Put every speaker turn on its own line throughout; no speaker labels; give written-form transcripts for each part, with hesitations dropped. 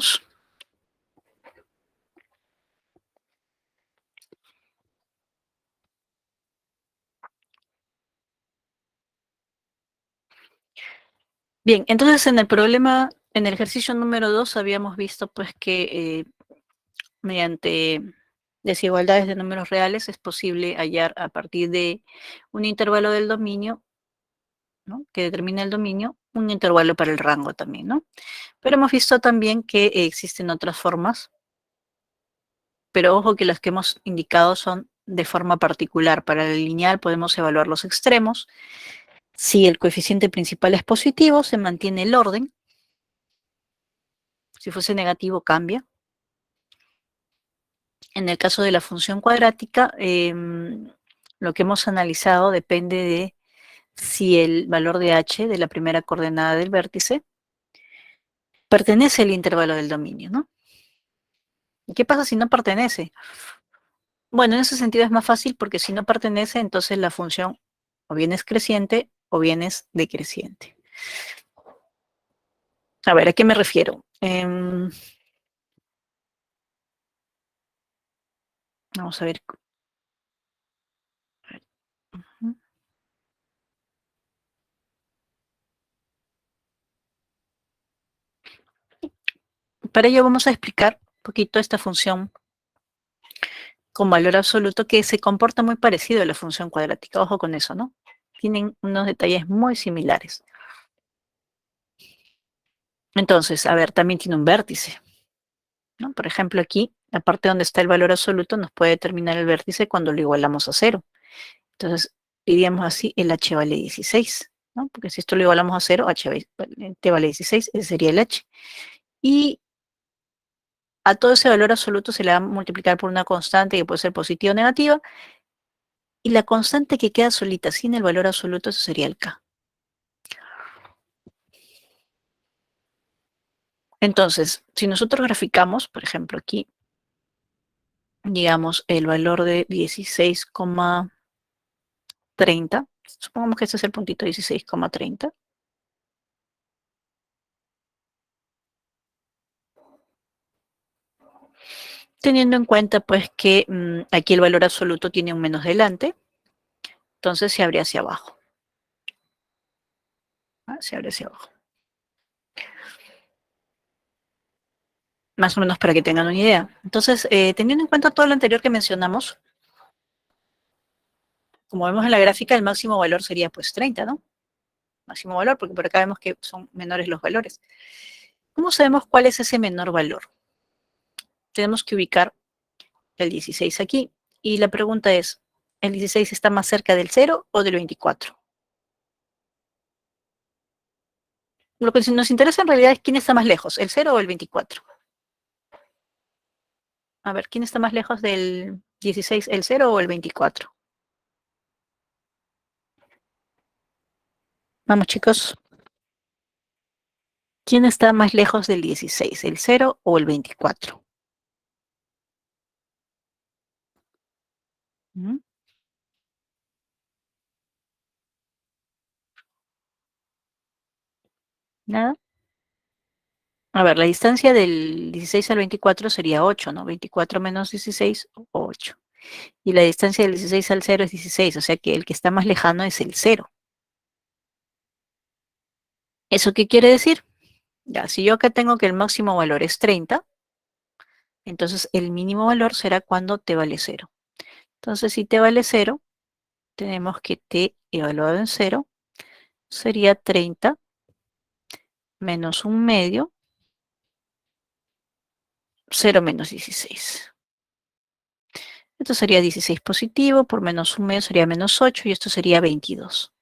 Veamos. Bien, entonces en el problema, en el ejercicio número 2 habíamos visto pues que mediante desigualdades de números reales es posible hallar a partir de un intervalo del dominio, ¿no?, que determina el dominio, un intervalo para el rango también, ¿no? Pero hemos visto también que existen otras formas, pero ojo que las que hemos indicado son de forma particular. Para la lineal podemos evaluar los extremos. Si el coeficiente principal es positivo, se mantiene el orden. Si fuese negativo, cambia. En el caso de la función cuadrática, lo que hemos analizado depende de si el valor de h, de la primera coordenada del vértice, pertenece al intervalo del dominio, ¿no? ¿Y qué pasa si no pertenece? Bueno, en ese sentido es más fácil porque si no pertenece, entonces la función o bien es creciente o bien es decreciente. A ver, ¿a qué me refiero? Vamos a ver. Para ello vamos a explicar un poquito esta función con valor absoluto que se comporta muy parecido a la función cuadrática. Ojo con eso, ¿no? Tienen unos detalles muy similares. Entonces, a ver, también tiene un vértice, ¿no? Por ejemplo, aquí, la parte donde está el valor absoluto nos puede determinar el vértice cuando lo igualamos a 0. Entonces, diríamos así, el h vale 16, ¿no? Porque si esto lo igualamos a 0, t vale 16, ese sería el h. Y a todo ese valor absoluto se le va a multiplicar por una constante que puede ser positiva o negativa, y la constante que queda solita sin el valor absoluto, eso sería el k. Entonces, si nosotros graficamos, por ejemplo, aquí, digamos, el valor de 16,30, supongamos que este es el puntito 16,30, teniendo en cuenta pues que aquí el valor absoluto tiene un menos delante, entonces se abre hacia abajo. Se abre hacia abajo. Más o menos para que tengan una idea. Entonces, teniendo en cuenta todo lo anterior que mencionamos, como vemos en la gráfica, el máximo valor sería pues 30, ¿no? Máximo valor, porque por acá vemos que son menores los valores. ¿Cómo sabemos cuál es ese menor valor? Tenemos que ubicar el 16 aquí. Y la pregunta es, ¿el 16 está más cerca del 0 o del 24? Lo que nos interesa en realidad es quién está más lejos, el 0 o el 24. A ver, ¿quién está más lejos del 16, el 0 o el 24? Vamos, chicos. ¿Quién está más lejos del 16, el 0 o el 24? ¿Mm? ¿Nada? A ver, la distancia del 16 al 24 sería 8, ¿no? 24 menos 16, 8. Y la distancia del 16 al 0 es 16, o sea que el que está más lejano es el 0. ¿Eso qué quiere decir? Ya, si yo acá tengo que el máximo valor es 30, entonces el mínimo valor será cuando t vale 0. Entonces, si t vale 0, tenemos que t evaluado en 0 sería 30 menos un medio, 0 menos 16. Esto sería 16 positivo, por menos un medio sería menos 8, y esto sería 22.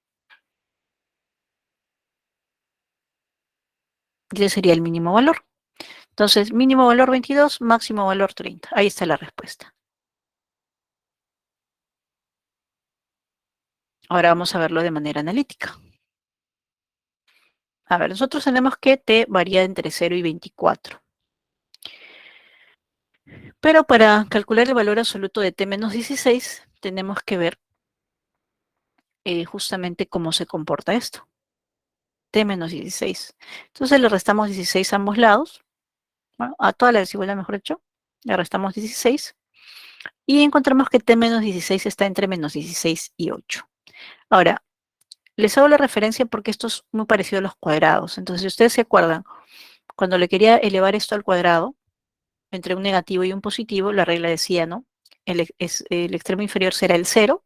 Y ese sería el mínimo valor. Entonces, mínimo valor 22, máximo valor 30. Ahí está la respuesta. Ahora vamos a verlo de manera analítica. A ver, nosotros tenemos que t varía entre 0 y 24. Pero para calcular el valor absoluto de t menos 16, tenemos que ver justamente cómo se comporta esto. T menos 16. Entonces le restamos 16 a ambos lados bueno, a toda la desigualdad, mejor dicho, le restamos 16 y encontramos que t menos 16 está entre menos 16 y 8. Ahora, les hago la referencia porque esto es muy parecido a los cuadrados. Entonces, si ustedes se acuerdan, cuando le quería elevar esto al cuadrado, entre un negativo y un positivo, la regla decía, ¿no? El extremo inferior será el 0,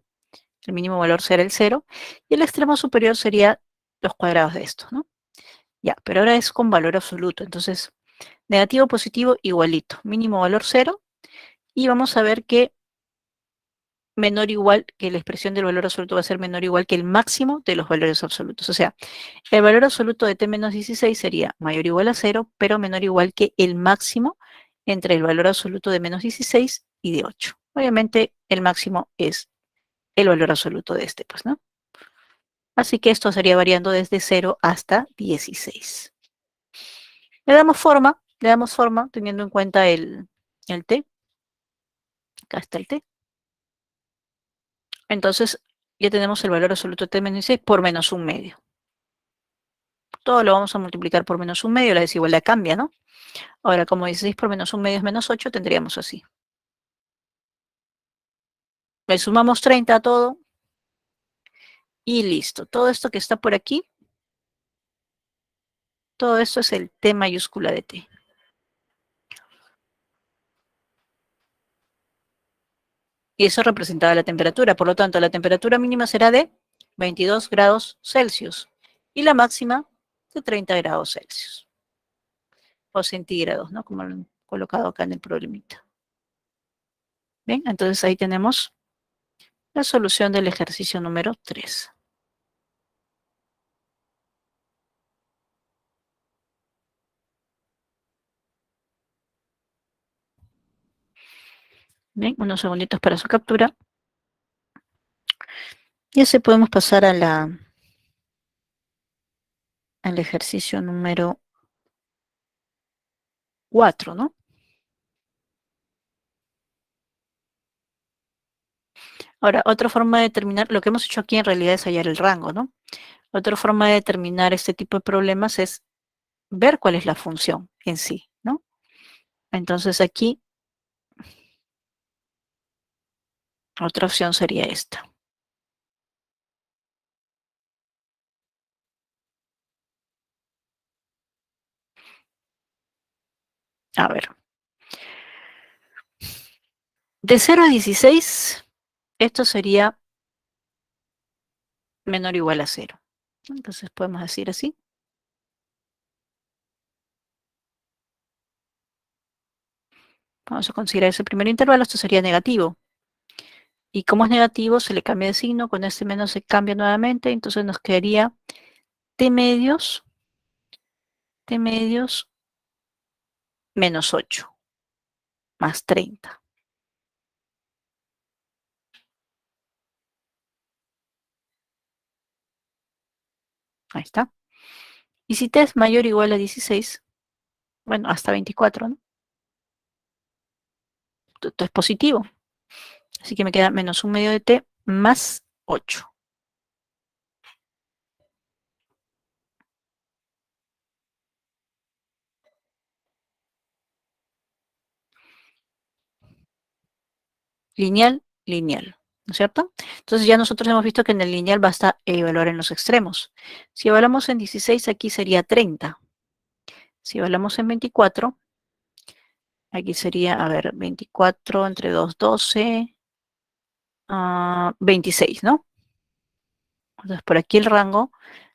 el mínimo valor será el 0, y el extremo superior sería los cuadrados de esto, ¿no? Ya, pero ahora es con valor absoluto. Entonces, negativo, positivo, igualito. Mínimo valor 0, y vamos a ver que menor o igual, que la expresión del valor absoluto va a ser menor o igual que el máximo de los valores absolutos. O sea, el valor absoluto de t menos 16 sería mayor o igual a 0, pero menor o igual que el máximo entre el valor absoluto de menos 16 y de 8. Obviamente, el máximo es el valor absoluto de este, pues, ¿no? Así que esto sería variando desde 0 hasta 16. Le damos forma teniendo en cuenta el t. Acá está el t. Entonces, ya tenemos el valor absoluto de t menos 16 por menos un medio. Todo lo vamos a multiplicar por menos un medio, la desigualdad cambia, ¿no? Ahora, como 16 por menos un medio es menos 8, tendríamos así. Le sumamos 30 a todo y listo. Todo esto que está por aquí, todo esto es el t mayúscula de t. Y eso representaba la temperatura. Por lo tanto, la temperatura mínima será de 22 grados Celsius y la máxima de 30 grados Celsius. O centígrados, ¿no? Como lo han colocado acá en el problemita. Bien, entonces ahí tenemos la solución del ejercicio número 3. Bien, unos segunditos para su captura. Y así podemos pasar al ejercicio número 4, ¿no? Ahora, otra forma de determinar, lo que hemos hecho aquí en realidad es hallar el rango, ¿no? Otra forma de determinar este tipo de problemas es ver cuál es la función en sí, ¿no? Entonces aquí, otra opción sería esta. A ver. De 0 a 16, esto sería menor o igual a 0. Entonces podemos decir así. Vamos a considerar ese primer intervalo, esto sería negativo. Y como es negativo, se le cambia de signo, con este menos se cambia nuevamente, entonces nos quedaría t medios menos 8 más 30. Ahí está. Y si t es mayor o igual a 16, bueno, hasta 24, ¿no? Esto es positivo. Así que me queda menos un medio de t más 8. Lineal, lineal, ¿no es cierto? Entonces ya nosotros hemos visto que en el lineal basta evaluar en los extremos. Si evaluamos en 16, aquí sería 30. Si evaluamos en 24, aquí sería, a ver, 24 entre 2, 12, 26, ¿no? Entonces por aquí el rango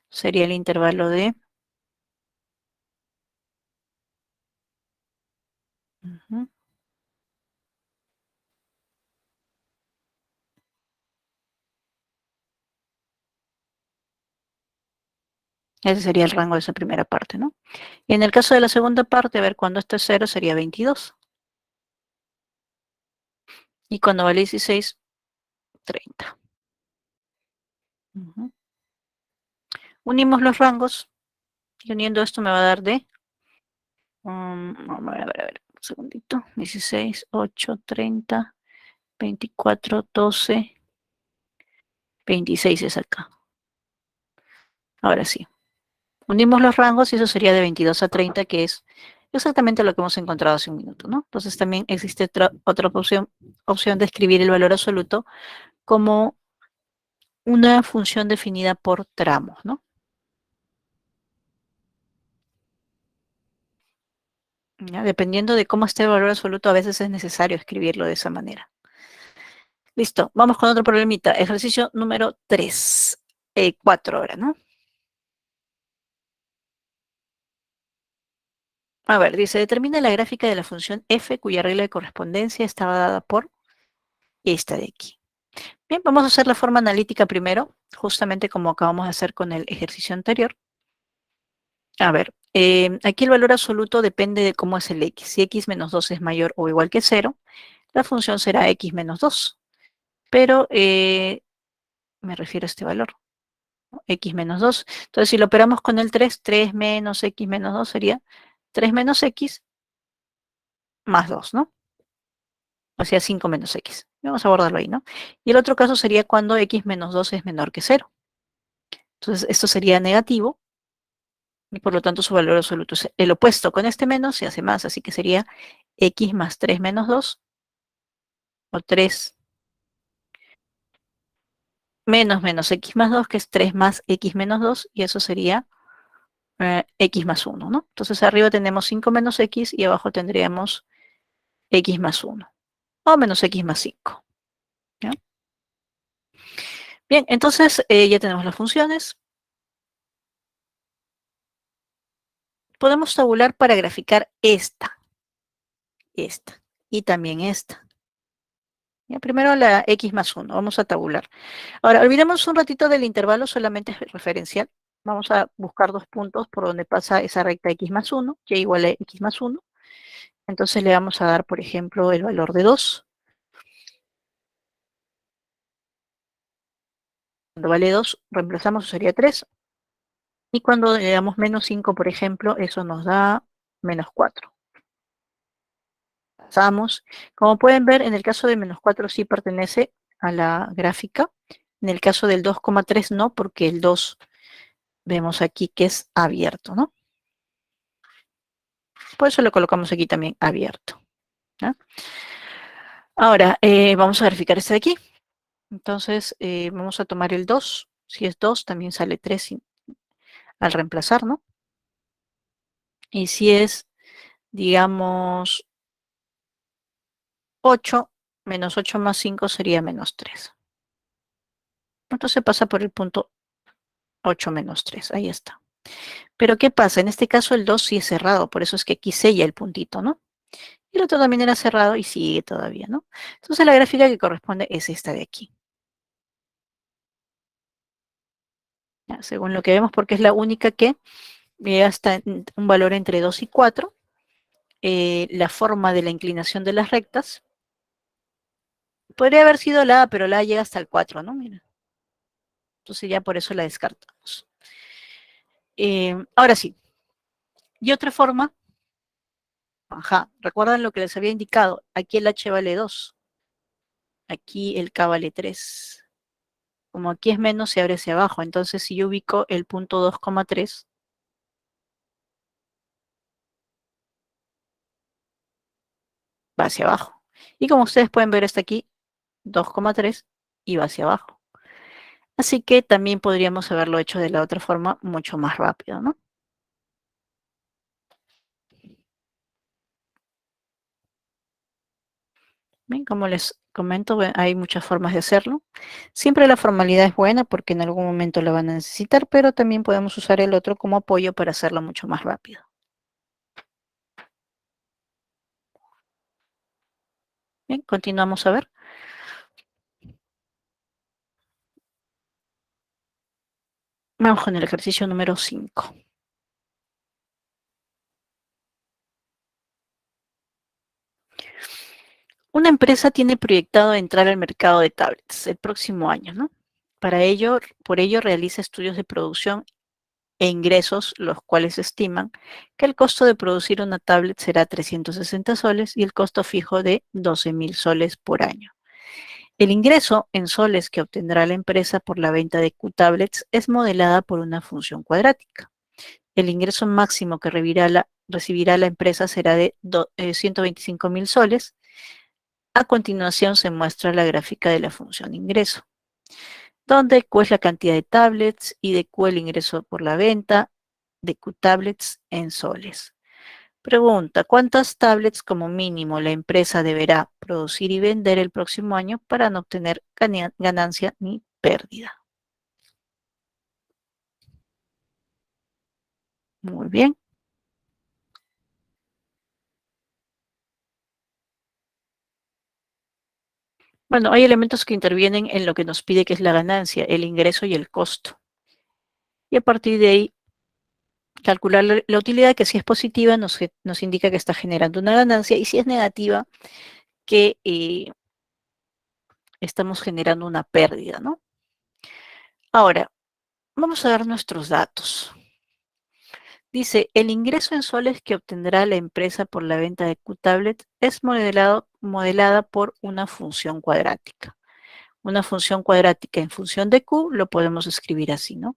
sería el intervalo de... Ese sería el rango de esa primera parte, ¿no? Y en el caso de la segunda parte, a ver, cuando esto es 0 sería 22. Y cuando vale 16, 30. Unimos los rangos y uniendo esto me va a dar de... a ver, un segundito. 16, 8, 30, 24, 12, 26 es acá. Ahora sí. Unimos los rangos y eso sería de 22 a 30, que es Exactamente lo que hemos encontrado hace un minuto, ¿no? Entonces también existe otra opción de escribir el valor absoluto como una función definida por tramos, ¿no? ¿Ya? Dependiendo de cómo esté el valor absoluto, a veces es necesario escribirlo de esa manera. Listo, vamos con otro problemita. Ejercicio número 3. 4 ahora, ¿no? A ver, dice, determina la gráfica de la función f cuya regla de correspondencia estaba dada por esta de aquí. Bien, vamos a hacer la forma analítica primero, justamente como acabamos de hacer con el ejercicio anterior. A ver, aquí el valor absoluto depende de cómo es el x. Si x menos 2 es mayor o igual que 0, la función será x menos 2. Pero me refiero a este valor, ¿no? X menos 2. Entonces, si lo operamos con el 3, 3 menos x menos 2 sería 3 menos x más 2, ¿no? O sea, 5 menos x. Vamos a bordarlo ahí, ¿no? Y el otro caso sería cuando x menos 2 es menor que 0. Entonces, esto sería negativo y por lo tanto su valor absoluto es el opuesto. Con este menos se hace más, así que sería x más 3 menos 2 o 3 menos x más 2, que es 3 más x menos 2, y eso sería x más 1, ¿no? Entonces arriba tenemos 5 menos x y abajo tendríamos x más 1 o menos x más 5. ¿Ya? Bien, entonces ya tenemos las funciones. Podemos tabular para graficar esta y también esta. Ya, primero la x más 1, vamos a tabular. Ahora, olvidemos un ratito del intervalo, solamente es referencial. Vamos a buscar dos puntos por donde pasa esa recta x más 1, y igual a x más 1. Entonces le vamos a dar, por ejemplo, el valor de 2. Cuando vale 2, reemplazamos, sería 3. Y cuando le damos menos 5, por ejemplo, eso nos da menos 4. Pasamos. Como pueden ver, en el caso de menos 4 sí pertenece a la gráfica. En el caso del 2,3 no, porque el 2 vemos aquí que es abierto, ¿no? Por eso lo colocamos aquí también abierto. ¿Ya? Ahora, vamos a verificar este de aquí. Entonces, vamos a tomar el 2. Si es 2, también sale 3 al reemplazar, ¿no? Y si es, digamos, 8, menos 8 más 5 sería menos 3. Entonces pasa por el punto 8 menos 3. Ahí está. Pero ¿qué pasa? En este caso el 2 sí es cerrado, por eso es que aquí sella el puntito, ¿no? Y el otro también era cerrado y sigue todavía, ¿no? Entonces la gráfica que corresponde es esta de aquí. ¿Ya? Según lo que vemos, porque es la única que llega hasta un valor entre 2 y 4. La forma de la inclinación de las rectas podría haber sido la A, pero la A llega hasta el 4, ¿no? Mira. Entonces ya por eso la descartamos. Ahora sí. Y otra forma, ajá, ¿recuerdan lo que les había indicado? Aquí el H vale 2, aquí el K vale 3. Como aquí es menos, se abre hacia abajo. Entonces, si yo ubico el punto 2,3, va hacia abajo. Y como ustedes pueden ver, está aquí 2,3 y va hacia abajo. Así que también podríamos haberlo hecho de la otra forma mucho más rápido, ¿no? Bien, como les comento, hay muchas formas de hacerlo. Siempre la formalidad es buena porque en algún momento la van a necesitar, pero también podemos usar el otro como apoyo para hacerlo mucho más rápido. Bien, continuamos a ver. Vamos con el ejercicio número 5. Una empresa tiene proyectado entrar al mercado de tablets el próximo año, ¿no? Por ello realiza estudios de producción e ingresos, los cuales estiman que el costo de producir una tablet será 360 soles y el costo fijo de 12.000 soles por año. El ingreso en soles que obtendrá la empresa por la venta de Q-tablets es modelada por una función cuadrática. El ingreso máximo que recibirá la empresa será de 125.000 soles. A continuación se muestra la gráfica de la función ingreso, donde Q es la cantidad de tablets y de Q el ingreso por la venta de Q tablets en soles. Pregunta, ¿cuántas tablets como mínimo la empresa deberá producir y vender el próximo año para no obtener ganancia ni pérdida? Muy bien. Bueno, hay elementos que intervienen en lo que nos pide que es la ganancia, el ingreso y el costo. Y a partir de ahí, calcular la utilidad, que si es positiva nos indica que está generando una ganancia, y si es negativa, que estamos generando una pérdida, ¿no? Ahora, vamos a ver nuestros datos. Dice, el ingreso en soles que obtendrá la empresa por la venta de Qtablet es modelada por una función cuadrática. Una función cuadrática en función de Q lo podemos escribir así, ¿no?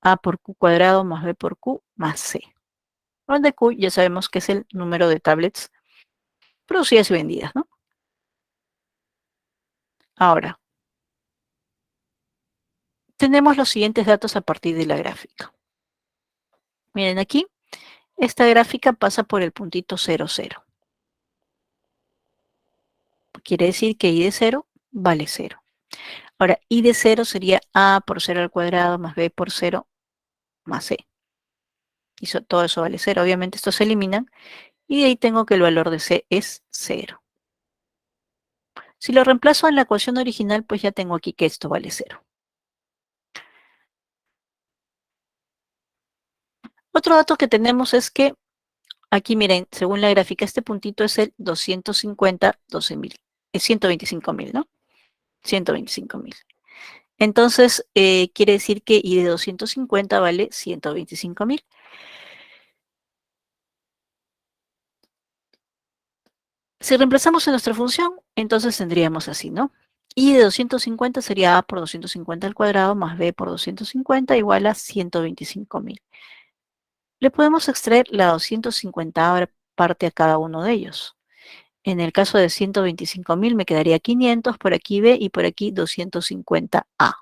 A por Q cuadrado más B por Q más C. Donde Q ya sabemos que es el número de tablets producidas y vendidas, ¿no? Ahora, tenemos los siguientes datos a partir de la gráfica. Miren aquí, esta gráfica pasa por el puntito 0, 0. Quiere decir que I de 0 vale 0. Ahora, I de 0 sería A por 0 al cuadrado más B por 0 más C. Y todo eso vale 0. Obviamente estos se eliminan. Y de ahí tengo que el valor de C es 0. Si lo reemplazo en la ecuación original, pues ya tengo aquí que esto vale 0. Otro dato que tenemos es que aquí miren, según la gráfica, este puntito es el 250, 12.000. Es 125.000, ¿no? 125.000. Entonces, quiere decir que I de 250 vale 125.000. Si reemplazamos en nuestra función, entonces tendríamos así, ¿no? I de 250 sería A por 250 al cuadrado más B por 250 igual a 125.000. Le podemos extraer la 250 parte a cada uno de ellos. En el caso de 125.000 me quedaría 500, por aquí B y por aquí 250A.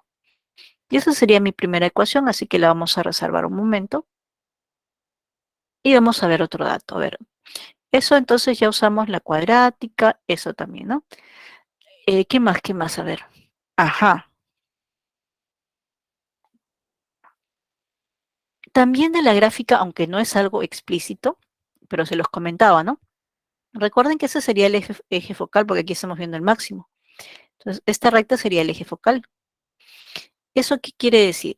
Y esa sería mi primera ecuación, así que la vamos a reservar un momento. Y vamos a ver otro dato. A ver, eso entonces ya usamos la cuadrática, eso también, ¿no? ¿Qué más? ¿Qué más? A ver. Ajá. También de la gráfica, aunque no es algo explícito, pero se los comentaba, ¿no? Recuerden que ese sería el eje focal, porque aquí estamos viendo el máximo. Entonces, esta recta sería el eje focal. ¿Eso qué quiere decir?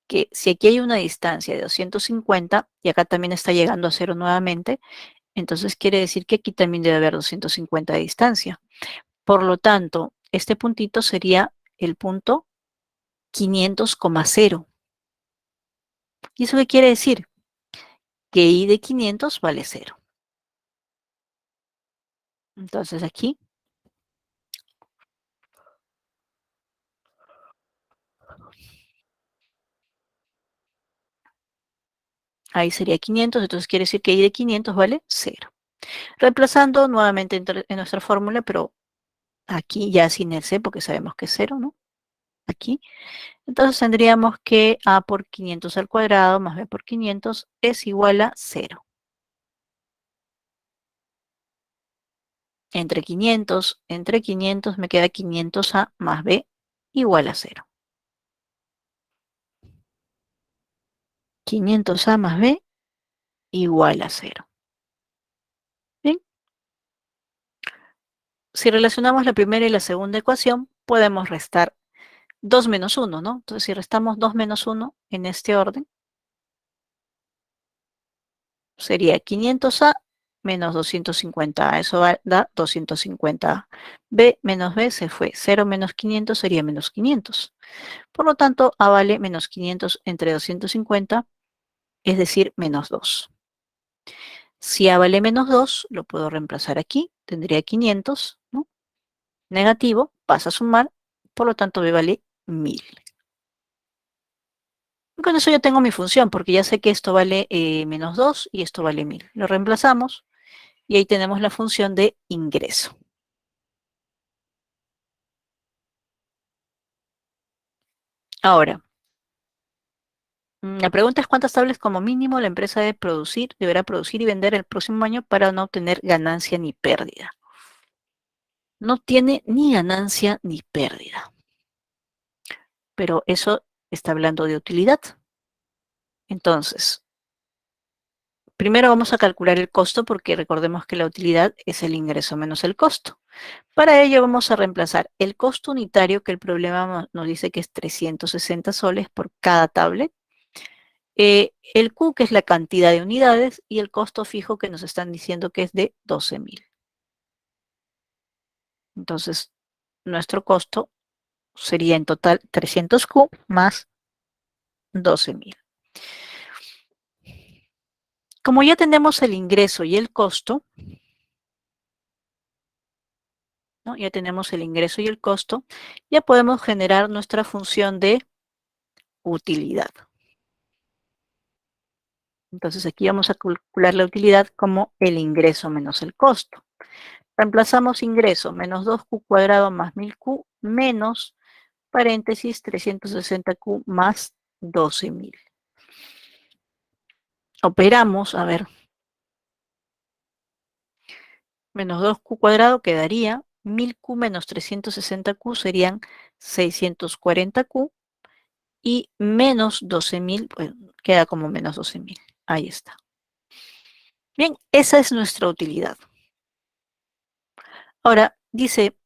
Que si aquí hay una distancia de 250, y acá también está llegando a 0 nuevamente, entonces quiere decir que aquí también debe haber 250 de distancia. Por lo tanto, este puntito sería el punto 500,0. ¿Y eso qué quiere decir? Que I de 500 vale 0. Entonces aquí, ahí sería 500, entonces quiere decir que I de 500 vale 0. Reemplazando nuevamente en nuestra fórmula, pero aquí ya sin el C, porque sabemos que es 0, ¿no? Aquí. Entonces tendríamos que A por 500 al cuadrado más B por 500 es igual a 0. Entre 500 me queda 500A más B igual a 0. 500A más B igual a 0. Bien. Si relacionamos la primera y la segunda ecuación, podemos restar 2 menos 1, ¿no? Entonces, si restamos 2 menos 1 en este orden, sería 500A menos 250A. Eso da 250A. B menos B se fue. 0 menos 500 sería menos 500. Por lo tanto, A vale menos 500 entre 250, es decir, menos 2. Si A vale menos 2, lo puedo reemplazar aquí. Tendría 500, ¿no? Negativo, pasa a sumar, por lo tanto B vale 1000. Con eso ya tengo mi función, porque ya sé que esto vale menos 2 y esto vale 1000. Lo reemplazamos y ahí tenemos la función de ingreso. Ahora, la pregunta es cuántas tablets como mínimo la empresa deberá producir y vender el próximo año para no obtener ganancia ni pérdida. No tiene ni ganancia ni pérdida, pero eso está hablando de utilidad. Entonces, primero vamos a calcular el costo porque recordemos que la utilidad es el ingreso menos el costo. Para ello vamos a reemplazar el costo unitario, que el problema nos dice que es 360 soles por cada tablet, el Q, que es la cantidad de unidades, y el costo fijo que nos están diciendo que es de 12.000. Entonces, nuestro costo sería en total 300 Q más 12.000. Como ya tenemos el ingreso y el costo, ¿no? Ya tenemos el ingreso y el costo, ya podemos generar nuestra función de utilidad. Entonces aquí vamos a calcular la utilidad como el ingreso menos el costo. Reemplazamos ingreso menos 2Q cuadrado más 1000Q menos paréntesis 360Q más 12.000. Operamos, a ver, menos 2Q cuadrado quedaría, 1000Q menos 360Q serían 640Q y menos 12.000, pues queda como menos 12.000. Ahí está. Bien, esa es nuestra utilidad. Ahora, dice,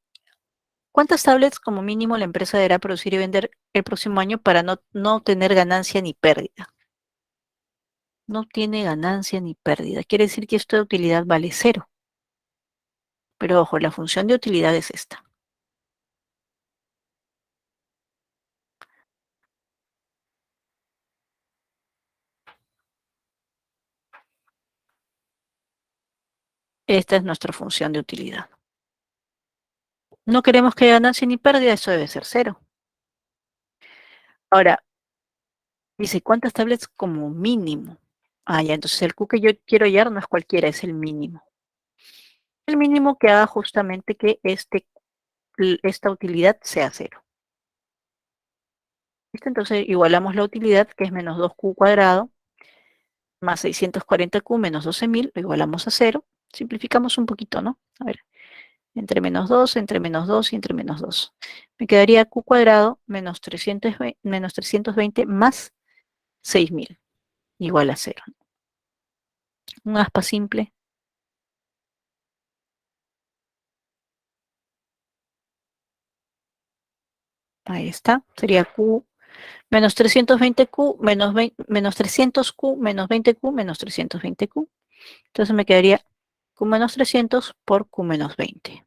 ¿cuántas tablets como mínimo la empresa deberá producir y vender el próximo año para no tener ganancia ni pérdida? No tiene ganancia ni pérdida. Quiere decir que esta utilidad vale cero. Pero ojo, la función de utilidad es esta. Esta es nuestra función de utilidad. No queremos que haya ganancia ni pérdida, eso debe ser cero. Ahora, dice, ¿cuántas tablets como mínimo? Ah, ya, entonces el Q que yo quiero hallar no es cualquiera, es el mínimo. El mínimo que haga justamente que esta utilidad sea cero. ¿Listo? Entonces igualamos la utilidad, que es menos 2Q cuadrado, más 640Q menos 12.000, lo igualamos a cero. Simplificamos un poquito, ¿no? A ver, entre menos 2, entre menos 2 y entre menos 2. Me quedaría Q cuadrado menos 320 más 6.000, igual a cero. Un aspa simple. Ahí está. Sería Q menos 320Q menos 300Q menos 20Q menos 320Q. Entonces me quedaría Q menos 300 por Q menos 20.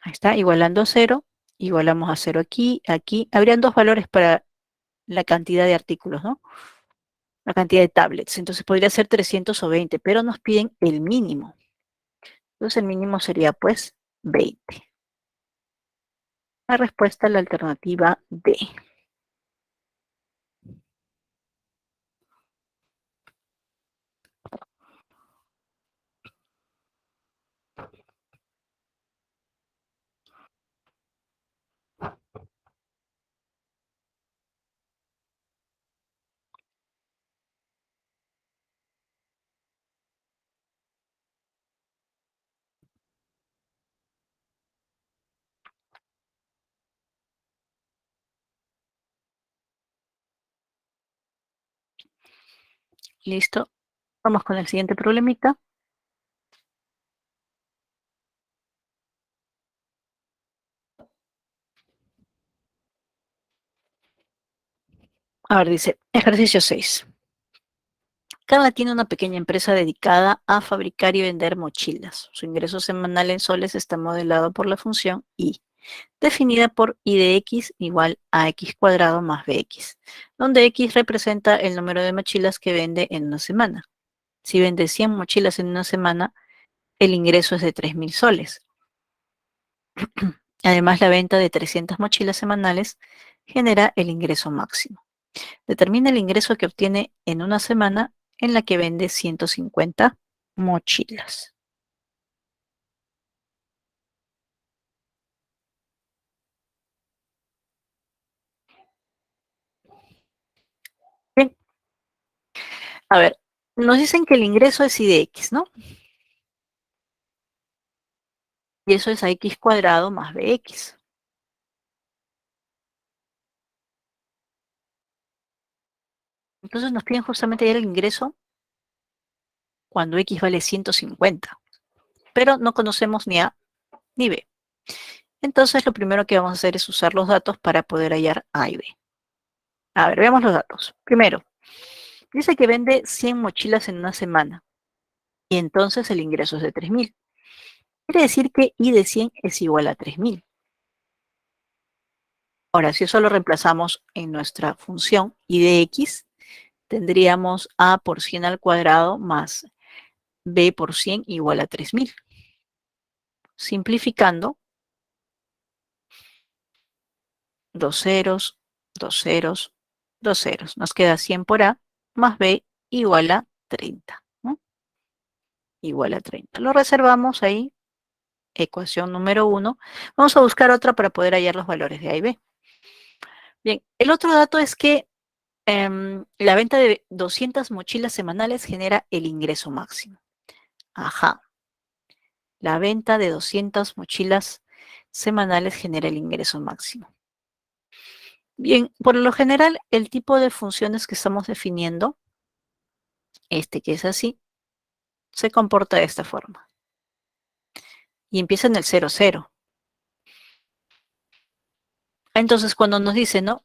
Ahí está, igualando a cero. Igualamos a cero aquí, aquí. Habrían dos valores para la cantidad de artículos, ¿no? La cantidad de tablets. Entonces podría ser 300 o 20, pero nos piden el mínimo. Entonces el mínimo sería pues 20. La respuesta es la alternativa D. Listo. Vamos con el siguiente problemita. A ver, dice, ejercicio 6. Carla tiene una pequeña empresa dedicada a fabricar y vender mochilas. Su ingreso semanal en soles está modelado por la función I, definida por I de X igual a X cuadrado más BX, donde X representa el número de mochilas que vende en una semana. Si vende 100 mochilas en una semana, el ingreso es de 3.000 soles. Además, la venta de 300 mochilas semanales genera el ingreso máximo. Determina el ingreso que obtiene en una semana en la que vende 150 mochilas. Bien, a ver, nos dicen que el ingreso es I de X, ¿no? Y eso es AX cuadrado más BX. Entonces nos piden justamente hallar el ingreso cuando X vale 150, pero no conocemos ni A ni B. Entonces lo primero que vamos a hacer es usar los datos para poder hallar A y B. A ver, veamos los datos. Primero, dice que vende 100 mochilas en una semana y entonces el ingreso es de 3.000. Quiere decir que I de 100 es igual a 3.000. Ahora, si eso lo reemplazamos en nuestra función I de X, tendríamos A por 100 al cuadrado más B por 100 igual a 3.000. Simplificando, dos ceros, dos ceros, dos ceros. Nos queda 100 por A más B igual a 30, ¿no? Igual a 30. Lo reservamos ahí, ecuación número 1. Vamos a buscar otra para poder hallar los valores de A y B. Bien, el otro dato es que la venta de 200 mochilas semanales genera el ingreso máximo. Ajá, la venta de 200 mochilas semanales genera el ingreso máximo. Bien, por lo general, el tipo de funciones que estamos definiendo, este que es así, se comporta de esta forma. Y empieza en el 0, 0. Entonces, cuando nos dice, ¿no?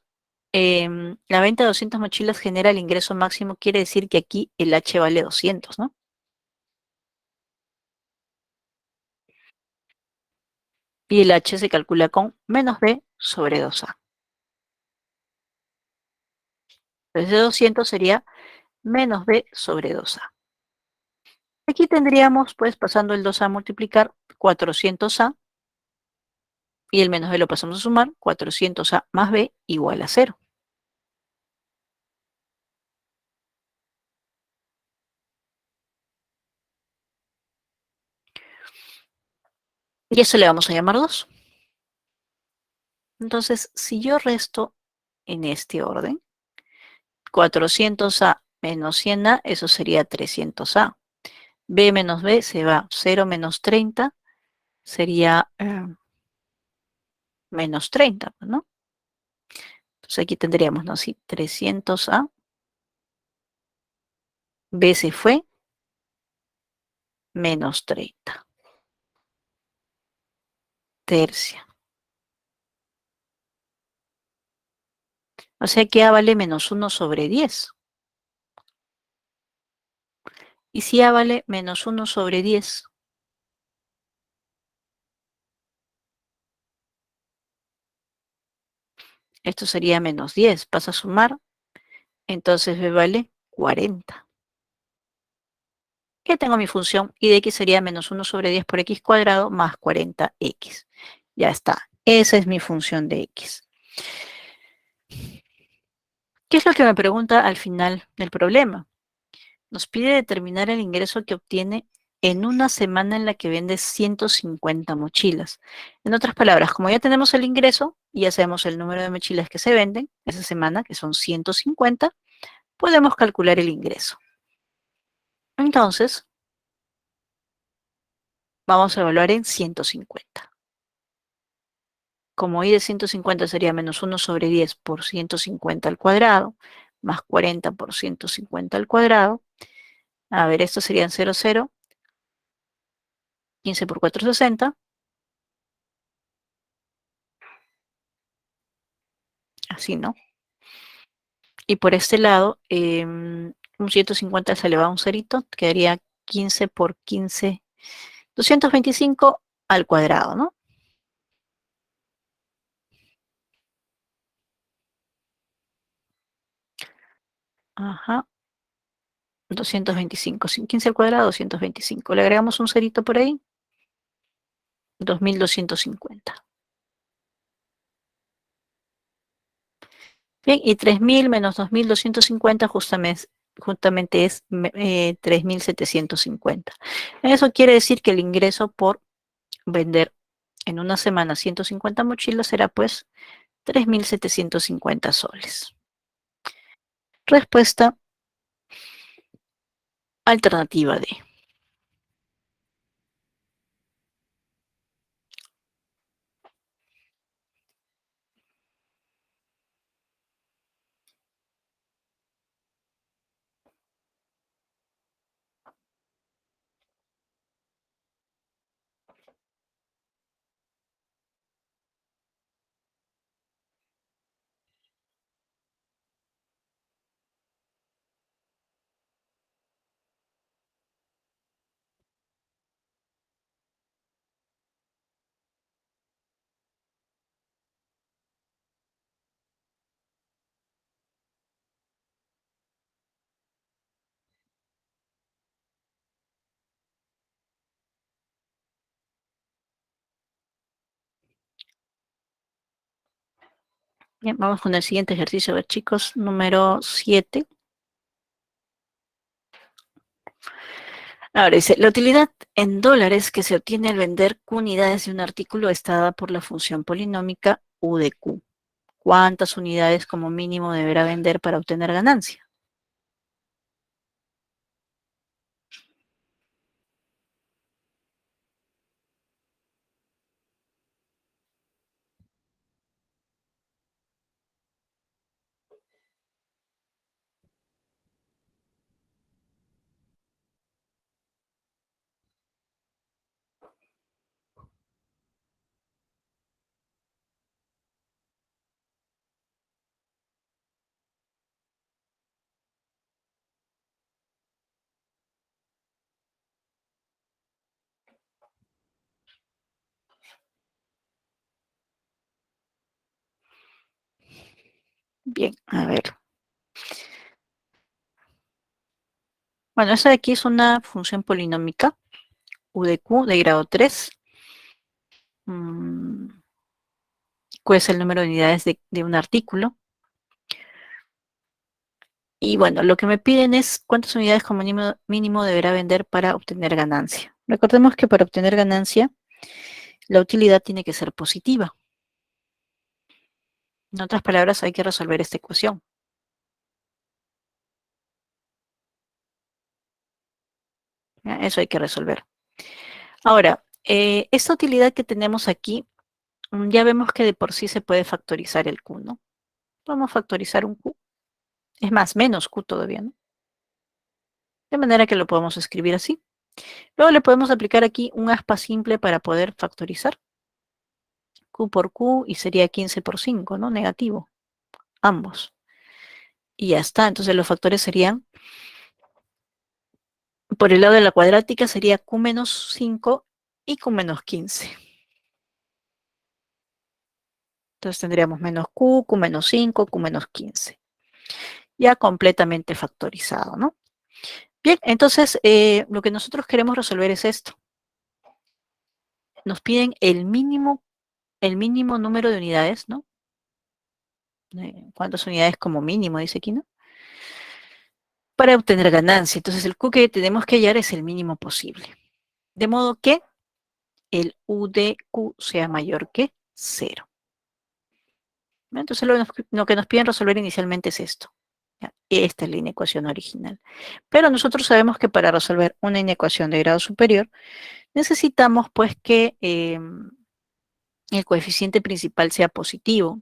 La venta de 200 mochilas genera el ingreso máximo, quiere decir que aquí el H vale 200, ¿no? Y el H se calcula con menos B sobre 2A. Entonces, de 200 sería menos B sobre 2A. Aquí tendríamos, pues, pasando el 2A a multiplicar, 400A, y el menos B lo pasamos a sumar, 400A más B igual a 0. Y eso le vamos a llamar 2. Entonces, si yo resto en este orden, 400A menos 100A, eso sería 300A. B menos B se va, 0 menos 30 sería menos 30, ¿no? Entonces aquí tendríamos, ¿no? Sí, 300A, B se fue, menos 30. Tercia. O sea que A vale menos 1 sobre 10. Y si A vale menos 1 sobre 10, esto sería menos 10. Pasa a sumar, entonces B vale 40. Ya tengo mi función y de x sería menos 1 sobre 10 por x cuadrado más 40x. Ya está. Esa es mi función de x. ¿Qué es lo que me pregunta al final del problema? Nos pide determinar el ingreso que obtiene en una semana en la que vende 150 mochilas. En otras palabras, como ya tenemos el ingreso y ya sabemos el número de mochilas que se venden esa semana, que son 150, podemos calcular el ingreso. Entonces, vamos a evaluar en 150. Como I de 150 sería menos 1 sobre 10 por 150 al cuadrado, más 40 por 150 al cuadrado. A ver, estos serían 0, 0, 15 por 4, 60. Así, ¿no? Y por este lado, un 150 se le va un cerito, quedaría 15 por 15, 225 al cuadrado, ¿no? Ajá, 225. 15 al cuadrado, 225. Le agregamos un cerito por ahí, 2250. Bien, y 3.000 menos 2.250 justamente es 3.750. Eso quiere decir que el ingreso por vender en una semana 150 mochilas será pues 3.750 soles. Respuesta alternativa D. Bien, vamos con el siguiente ejercicio, a ver chicos, número 7. Ahora dice, la utilidad en dólares que se obtiene al vender Q unidades de un artículo está dada por la función polinómica U de Q. ¿Cuántas unidades como mínimo deberá vender para obtener ganancia? Bien, a ver. Bueno, esta de aquí es una función polinómica, U de Q de grado 3. Q es el número de unidades de un artículo. Y bueno, lo que me piden es cuántas unidades como mínimo deberá vender para obtener ganancia. Recordemos que para obtener ganancia, la utilidad tiene que ser positiva. En otras palabras, hay que resolver esta ecuación. ¿Ya? Eso hay que resolver. Ahora, esta utilidad que tenemos aquí, ya vemos que de por sí se puede factorizar el Q, ¿no? Vamos a factorizar un Q. Es más, menos Q todavía, ¿no? De manera que lo podemos escribir así. Luego le podemos aplicar aquí un aspa simple para poder factorizar. Q por Q y sería 15 por 5, ¿no? Negativo. Ambos. Y ya está. Entonces los factores serían, por el lado de la cuadrática sería Q menos 5 y Q menos 15. Entonces tendríamos menos Q, Q menos 5, Q menos 15. Ya completamente factorizado, ¿no? Bien, entonces lo que nosotros queremos resolver es esto. Nos piden el mínimo número de unidades, ¿no? ¿Cuántas unidades como mínimo, dice aquí, no? Para obtener ganancia. Entonces el Q que tenemos que hallar es el mínimo posible. De modo que el U de Q sea mayor que 0. Entonces lo que nos piden resolver inicialmente es esto. ¿Ya? Esta es la inecuación original. Pero nosotros sabemos que para resolver una inecuación de grado superior necesitamos pues que el coeficiente principal sea positivo.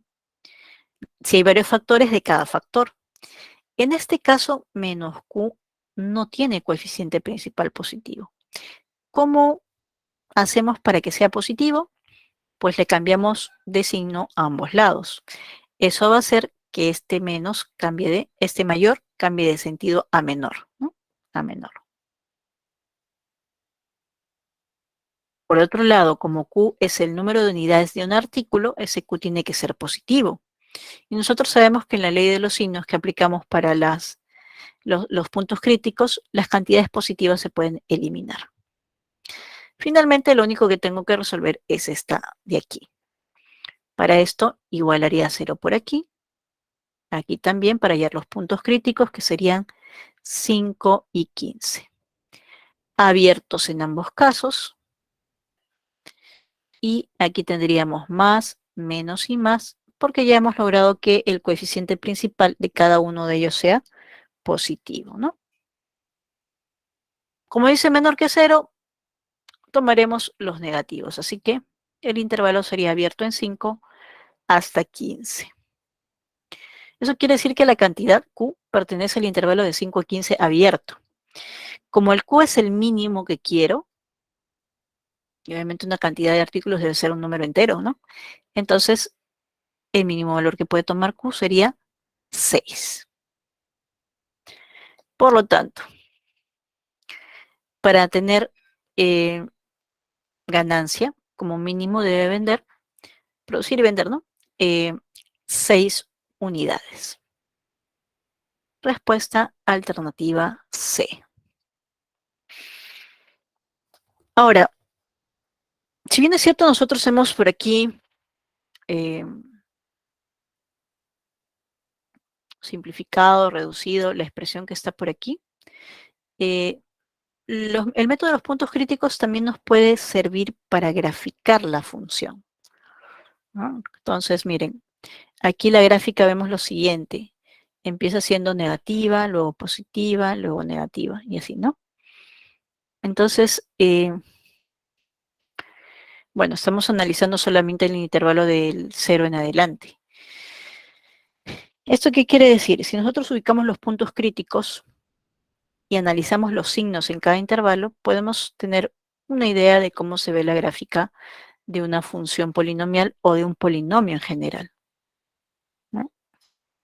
Si hay varios factores, de cada factor. En este caso, menos Q no tiene coeficiente principal positivo. ¿Cómo hacemos para que sea positivo? Pues le cambiamos de signo a ambos lados. Eso va a hacer que este mayor cambie de sentido a menor, ¿no? A menor. Por otro lado, como Q es el número de unidades de un artículo, ese Q tiene que ser positivo. Y nosotros sabemos que en la ley de los signos que aplicamos para los puntos críticos, las cantidades positivas se pueden eliminar. Finalmente, lo único que tengo que resolver es esta de aquí. Para esto, igualaría 0 por aquí Aquí también para hallar los puntos críticos, que serían 5 y 15. Abiertos en ambos casos. Y aquí tendríamos más, menos y más, porque ya hemos logrado que el coeficiente principal de cada uno de ellos sea positivo, ¿no? Como dice menor que 0, tomaremos los negativos. Así que el intervalo sería abierto en 5 hasta 15. Eso quiere decir que la cantidad Q pertenece al intervalo de 5 a 15 abierto. Como el Q es el mínimo que quiero, y obviamente una cantidad de artículos debe ser un número entero, ¿no? Entonces, el mínimo valor que puede tomar Q sería 6. Por lo tanto, para tener ganancia, como mínimo debe vender, producir y vender, ¿no? 6 unidades. Respuesta alternativa C. Ahora, si bien es cierto, nosotros hemos por aquí simplificado, reducido la expresión que está por aquí, el método de los puntos críticos también nos puede servir para graficar la función, ¿no? Entonces, miren, aquí la gráfica vemos lo siguiente. Empieza siendo negativa, luego positiva, luego negativa, y así, ¿no? Entonces, bueno, estamos analizando solamente el intervalo del 0 en adelante. ¿Esto qué quiere decir? Si nosotros ubicamos los puntos críticos y analizamos los signos en cada intervalo, podemos tener una idea de cómo se ve la gráfica de una función polinomial o de un polinomio en general, ¿no?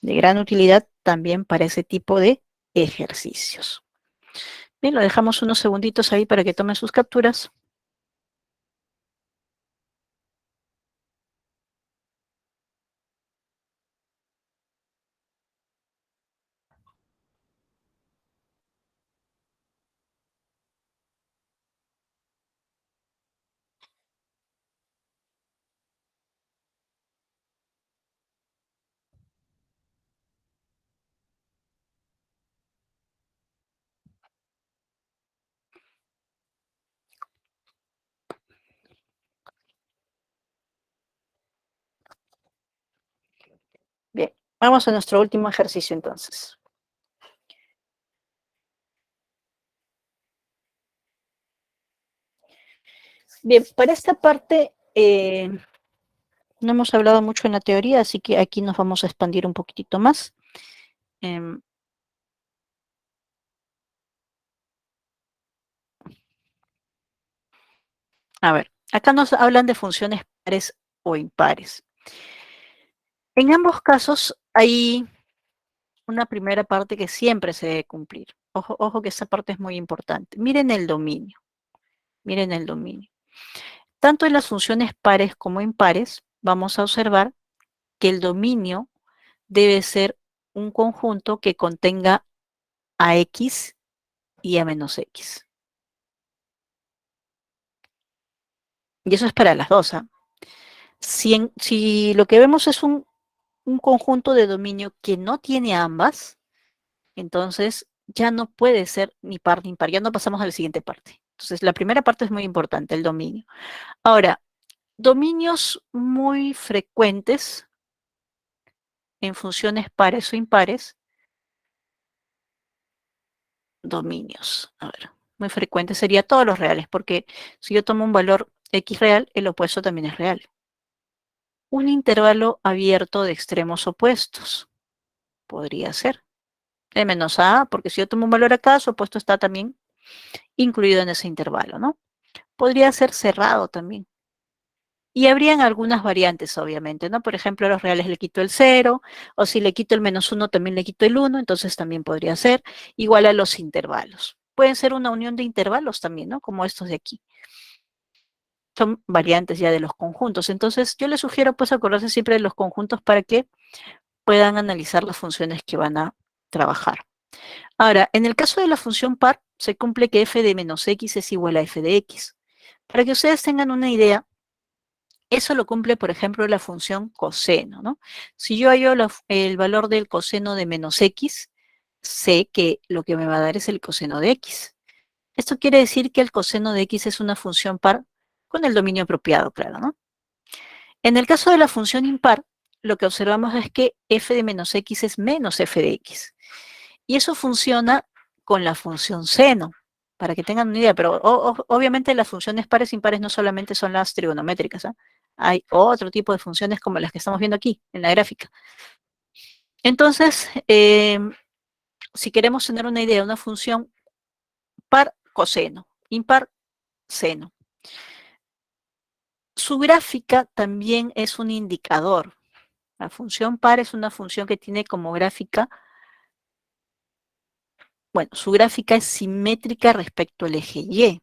De gran utilidad también para ese tipo de ejercicios. Bien, lo dejamos unos segunditos ahí para que tomen sus capturas. Bien, vamos a nuestro último ejercicio entonces. Bien, para esta parte no hemos hablado mucho en la teoría, así que aquí nos vamos a expandir un poquitito más. A ver, acá nos hablan de funciones pares o impares. En ambos casos hay una primera parte que siempre se debe cumplir. Ojo, ojo que esa parte es muy importante. Miren el dominio. Miren el dominio. Tanto en las funciones pares como impares, vamos a observar que el dominio debe ser un conjunto que contenga a x y a menos x. Y eso es para las dos, ¿ah? Si lo que vemos es un conjunto de dominio que no tiene ambas, entonces ya no puede ser ni par ni impar, ya no pasamos a la siguiente parte. Entonces la primera parte es muy importante, el dominio. Ahora, dominios muy frecuentes en funciones pares o impares, dominios, a ver, muy frecuente sería todos los reales, porque si yo tomo un valor x real, el opuesto también es real. Un intervalo abierto de extremos opuestos, podría ser. De menos a, porque si yo tomo un valor acá, su opuesto está también incluido en ese intervalo, ¿no? Podría ser cerrado también. Y habrían algunas variantes, obviamente, ¿no? Por ejemplo, a los reales le quito el 0, o si le quito el -1, también le quito el 1, entonces también podría ser igual a los intervalos. Pueden ser una unión de intervalos también, ¿no? Como estos de aquí. Son variantes ya de los conjuntos. Entonces, yo les sugiero, pues, acordarse siempre de los conjuntos para que puedan analizar las funciones que van a trabajar. Ahora, en el caso de la función par, se cumple que f de menos x es igual a f de x. Para que ustedes tengan una idea, Eso lo cumple, por ejemplo, la función coseno, ¿no? Si yo hallo el valor del coseno de menos x, sé que lo que me va a dar es el coseno de x. Esto quiere decir que el coseno de x es una función par con el dominio apropiado, claro, ¿no? En el caso de la función impar, lo que observamos es que f de menos x es menos f de x. Y eso funciona con la función seno, para que tengan una idea, pero obviamente las funciones pares e impares no solamente son las trigonométricas, ¿eh? Hay otro tipo de funciones como las que estamos viendo aquí, en la gráfica. Entonces, si queremos tener una idea, una función par coseno, impar seno. Su gráfica también es un indicador. La función par es una función que tiene como gráfica, bueno, su gráfica es simétrica respecto al eje Y.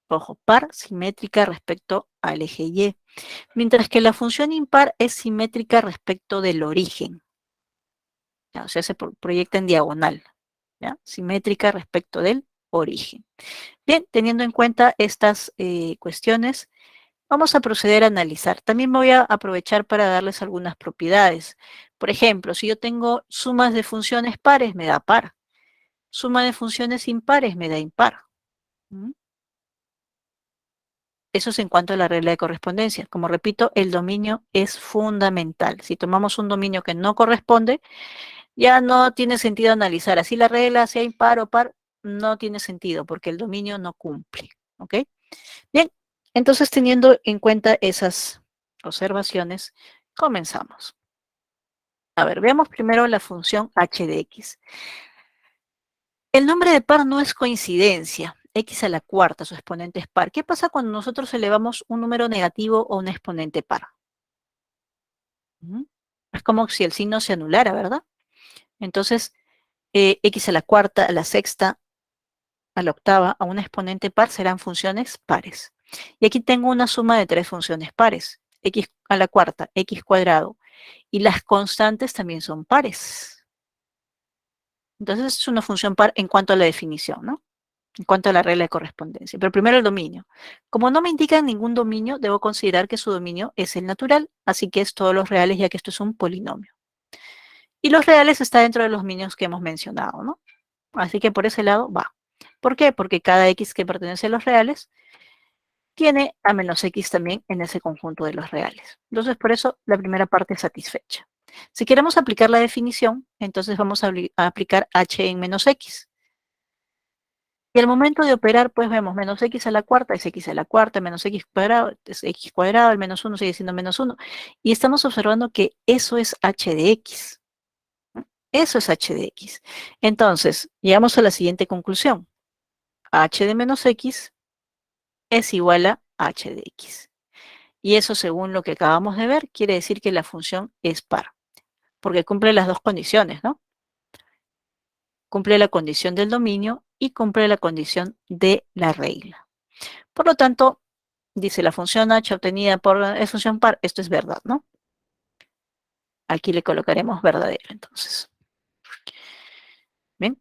Ojo, par simétrica respecto al eje Y. Mientras que la función impar es simétrica respecto del origen. ¿Ya? O sea, se proyecta en diagonal. ¿Ya? Simétrica respecto del origen. Bien, teniendo en cuenta estas cuestiones, vamos a proceder a analizar. También voy a aprovechar para darles algunas propiedades. Por ejemplo, si yo tengo sumas de funciones pares, me da par. Suma de funciones impares me da impar. ¿Mm? Eso es en cuanto a la regla de correspondencia. Como repito, el dominio es fundamental. Si tomamos un dominio que no corresponde, ya no tiene sentido analizar. Así la regla sea impar o par, no tiene sentido porque el dominio no cumple. ¿Ok? Bien, entonces teniendo en cuenta esas observaciones, comenzamos. A ver, veamos primero la función h de x. El nombre de par no es coincidencia. X a la cuarta, su exponente es par. ¿Qué pasa cuando nosotros elevamos un número negativo o un exponente par? ¿Mm? Es como si el signo se anulara, ¿verdad? Entonces, X a la cuarta, a la sexta, a la octava, a un exponente par serán funciones pares. Y aquí tengo una suma de tres funciones pares. X a la cuarta, X cuadrado. Y las constantes también son pares. Entonces es una función par en cuanto a la definición, ¿no? En cuanto a la regla de correspondencia. Pero primero el dominio. Como no me indican ningún dominio, debo considerar que su dominio es el natural, así que es todos los reales, ya que esto es un polinomio. Y los reales está dentro de los dominios que hemos mencionado, ¿no? Así que por ese lado va. ¿Por qué? Porque cada x que pertenece a los reales tiene a menos x también en ese conjunto de los reales. Entonces, por eso la primera parte es satisfecha. Si queremos aplicar la definición, entonces vamos a aplicar h en menos x. Y al momento de operar, pues vemos menos x a la cuarta es x a la cuarta, menos x cuadrado es x cuadrado, el menos 1 sigue siendo menos 1. Y estamos observando que eso es h de x. Eso es h de x. Entonces, llegamos a la siguiente conclusión. H de menos x es igual a h de x. Y eso, según lo que acabamos de ver, quiere decir que la función es par, porque cumple las dos condiciones, ¿no? Cumple la condición del dominio y cumple la condición de la regla. Por lo tanto, dice la función h obtenida por es función par, esto es verdad, ¿no? Aquí le colocaremos verdadero, entonces. ¿Bien?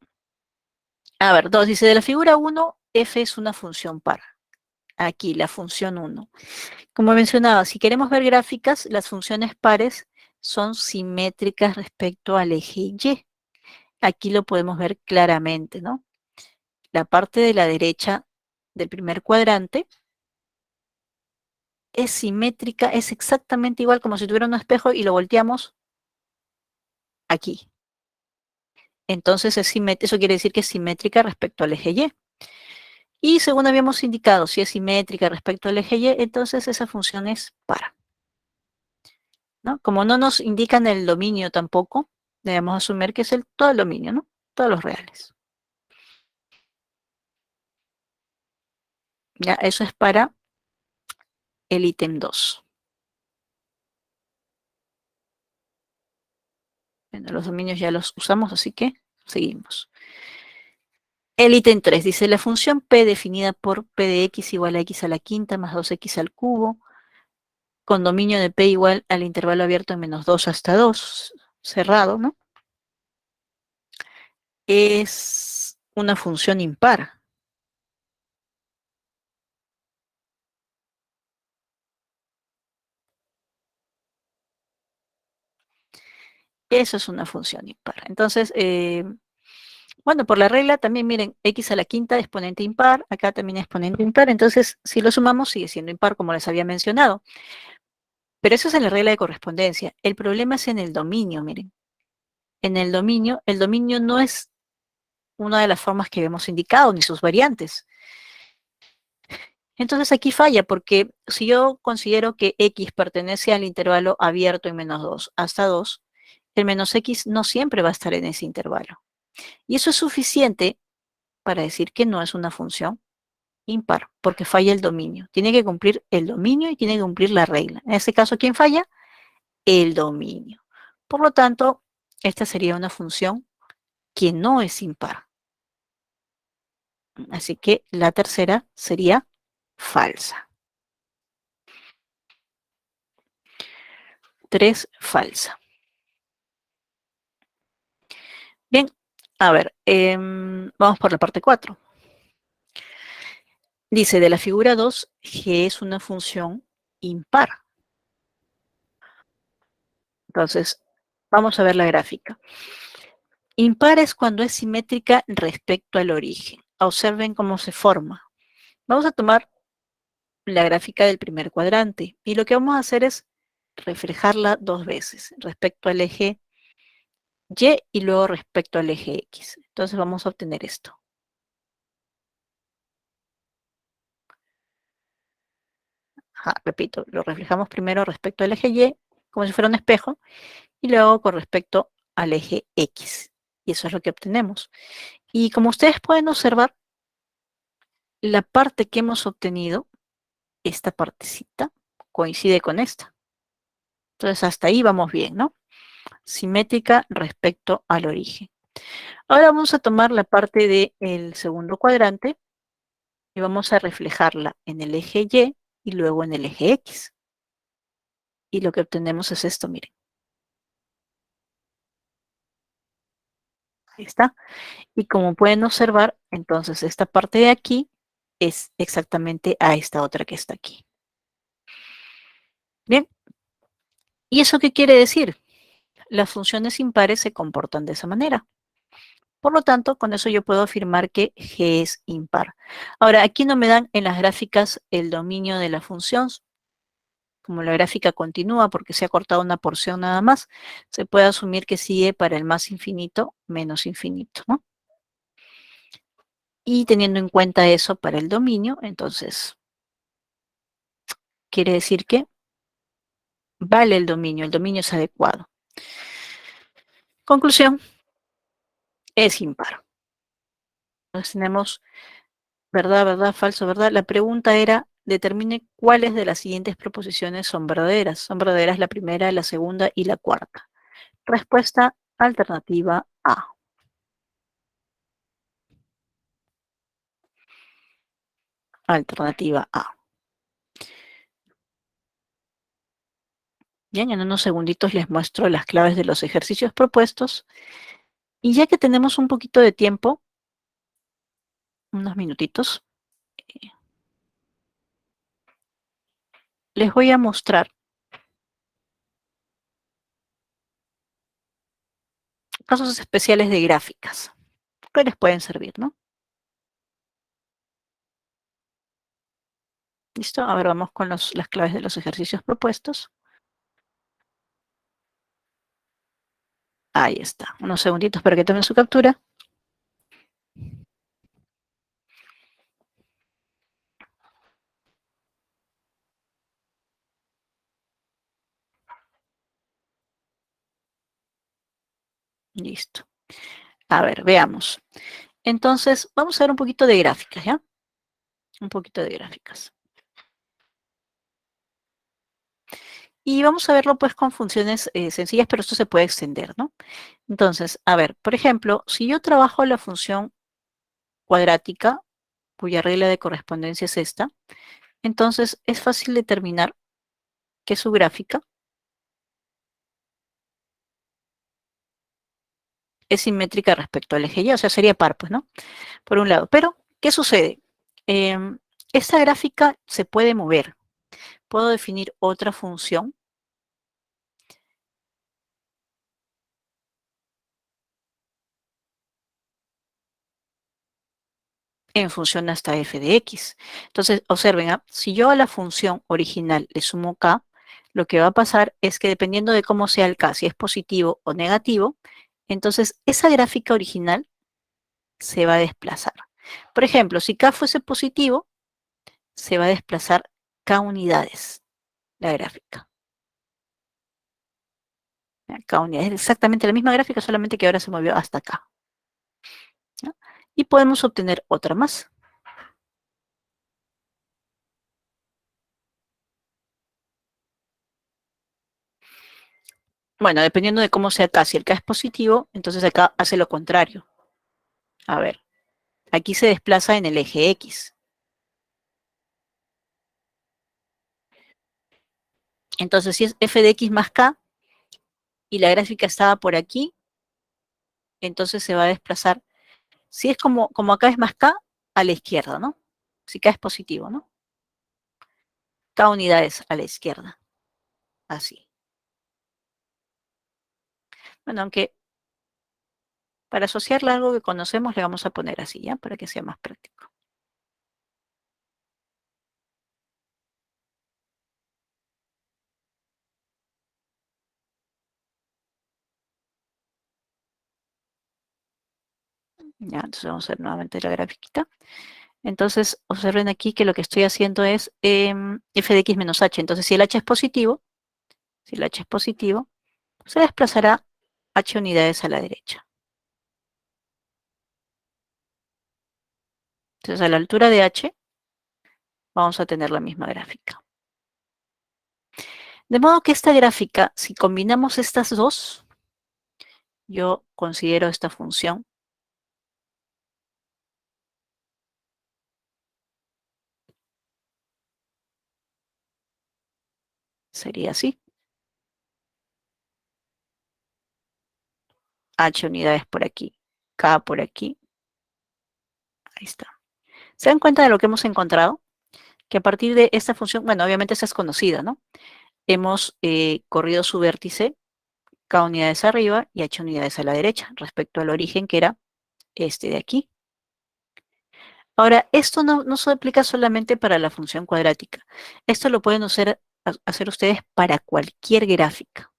A ver, 2 dice, de la figura 1, f es una función par. Aquí, la función 1. Como mencionaba, si queremos ver gráficas, las funciones pares son simétricas respecto al eje Y. Aquí lo podemos ver claramente, ¿no? La parte de la derecha del primer cuadrante es simétrica, es exactamente igual como si tuviera un espejo y lo volteamos aquí. Entonces eso quiere decir que es simétrica respecto al eje Y. Y según habíamos indicado, si es simétrica respecto al eje Y, entonces esa función es par, ¿no? Como no nos indican el dominio tampoco, debemos asumir que es todo el dominio, ¿no? Todos los reales. Ya, eso es para el ítem 2. Bueno, los dominios ya los usamos, así que seguimos. El ítem 3 dice, la función p definida por p de x igual a x a la quinta más 2x al cubo, con dominio de p igual al intervalo abierto en menos 2 hasta 2, cerrado, ¿no? Es una función impar. Eso es una función impar. Entonces, bueno, por la regla también miren, x a la quinta exponente impar, acá también exponente impar, entonces si lo sumamos sigue siendo impar como les había mencionado. Pero eso es en la regla de correspondencia. El problema es en el dominio, miren. En el dominio no es una de las formas que hemos indicado, ni sus variantes. Entonces aquí falla, porque si yo considero que x pertenece al intervalo abierto en -2 hasta 2, el menos x no siempre va a estar en ese intervalo. Y eso es suficiente para decir que no es una función impar, porque falla el dominio. Tiene que cumplir el dominio y tiene que cumplir la regla. En este caso, ¿quién falla? El dominio. Por lo tanto, esta sería una función que no es impar. Así que la tercera sería falsa. 3, falsa. Bien, a ver, vamos por la parte 4. Dice, de la figura 2, G es una función impar. Entonces, vamos a ver la gráfica. Impar es cuando es simétrica respecto al origen. Observen cómo se forma. Vamos a tomar la gráfica del primer cuadrante y lo que vamos a hacer es reflejarla dos veces, respecto al eje Y y luego respecto al eje X. Entonces vamos a obtener esto. Repito, lo reflejamos primero respecto al eje Y, como si fuera un espejo, y luego con respecto al eje X. Y eso es lo que obtenemos. Y como ustedes pueden observar, la parte que hemos obtenido, esta partecita, coincide con esta. Entonces hasta ahí vamos bien, ¿no? Simétrica respecto al origen. Ahora vamos a tomar la parte del segundo cuadrante y vamos a reflejarla en el eje Y luego en el eje X. Y lo que obtenemos es esto, miren. Ahí está. Y como pueden observar, entonces esta parte de aquí es exactamente a esta otra que está aquí. Bien. ¿Y eso qué quiere decir? Las funciones impares se comportan de esa manera. Por lo tanto, con eso yo puedo afirmar que G es impar. Ahora, aquí no me dan en las gráficas el dominio de la función. Como la gráfica continúa porque se ha cortado una porción nada más, se puede asumir que sigue para el más infinito menos infinito, ¿no? Y teniendo en cuenta eso para el dominio, entonces quiere decir que vale el dominio es adecuado. Conclusión, es impar. Entonces tenemos verdad, verdad, falso, verdad. La pregunta era, determine cuáles de las siguientes proposiciones son verdaderas. Son verdaderas la primera, la segunda y la cuarta. Respuesta alternativa A. Alternativa A. Bien, en unos segunditos les muestro las claves de los ejercicios propuestos. Y ya que tenemos un poquito de tiempo, unos minutitos, les voy a mostrar casos especiales de gráficas que les pueden servir, ¿no? ¿Listo? A ver, vamos con las claves de los ejercicios propuestos. Ahí está. Unos segunditos para que tomen su captura. Listo. A ver, veamos. Entonces, vamos a ver un poquito de gráficas, ¿ya? Un poquito de gráficas. Y vamos a verlo pues con funciones sencillas, pero esto se puede extender, ¿no? Entonces, a ver, por ejemplo, si yo trabajo la función cuadrática, cuya regla de correspondencia es esta, entonces es fácil determinar que su gráfica es simétrica respecto al eje Y, o sea, sería par, pues, ¿no? Por un lado. Pero, ¿qué sucede? Esta gráfica se puede mover. Puedo definir otra función en función hasta f de x. Entonces, observen, si yo a la función original le sumo k, lo que va a pasar es que dependiendo de cómo sea el k, si es positivo o negativo, entonces esa gráfica original se va a desplazar. Por ejemplo, si k fuese positivo, se va a desplazar k unidades la gráfica. K unidades, es exactamente la misma gráfica, solamente que ahora se movió hasta acá. ¿Ya? Y podemos obtener otra más. Bueno, dependiendo de cómo sea K, si el K es positivo, entonces acá hace lo contrario. A ver, aquí se desplaza en el eje X. Entonces, si es f de x más k y la gráfica estaba por aquí, entonces se va a desplazar. Si es como acá es más k, a la izquierda, ¿no? Si k es positivo, ¿no? K unidades a la izquierda. Así. Bueno, aunque para asociarle a algo que conocemos le vamos a poner así, ¿ya? Para que sea más práctico. Ya, entonces vamos a ver nuevamente la grafiquita. Entonces, observen aquí que lo que estoy haciendo es f de x menos h. Entonces, si el h es positivo, se desplazará h unidades a la derecha. Entonces, a la altura de h, vamos a tener la misma gráfica. De modo que esta gráfica, si combinamos estas dos, yo considero esta función sería así. H unidades por aquí, K por aquí. Ahí está. ¿Se dan cuenta de lo que hemos encontrado? Que a partir de esta función, bueno, obviamente esa es conocida, ¿no? Hemos corrido su vértice K unidades arriba y H unidades a la derecha, respecto al origen que era este de aquí. Ahora, esto no se aplica solamente para la función cuadrática. Esto lo pueden hacer ustedes para cualquier gráfica.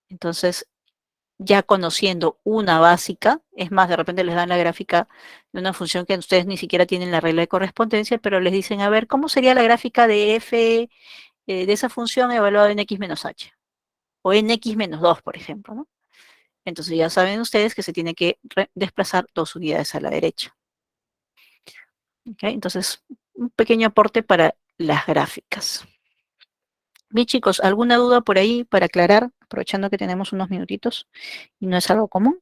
Entonces, ya conociendo una básica, es más, de repente les dan la gráfica de una función que ustedes ni siquiera tienen la regla de correspondencia, pero les dicen, a ver, ¿cómo sería la gráfica de f de esa función evaluada en x menos h? O en x menos 2, por ejemplo, ¿no? Entonces ya saben ustedes que se tiene que desplazar 2 unidades a la derecha. ¿Okay? Entonces, un pequeño aporte para las gráficas. Bien, chicos, ¿alguna duda por ahí para aclarar? Aprovechando que tenemos unos minutitos y no es algo común.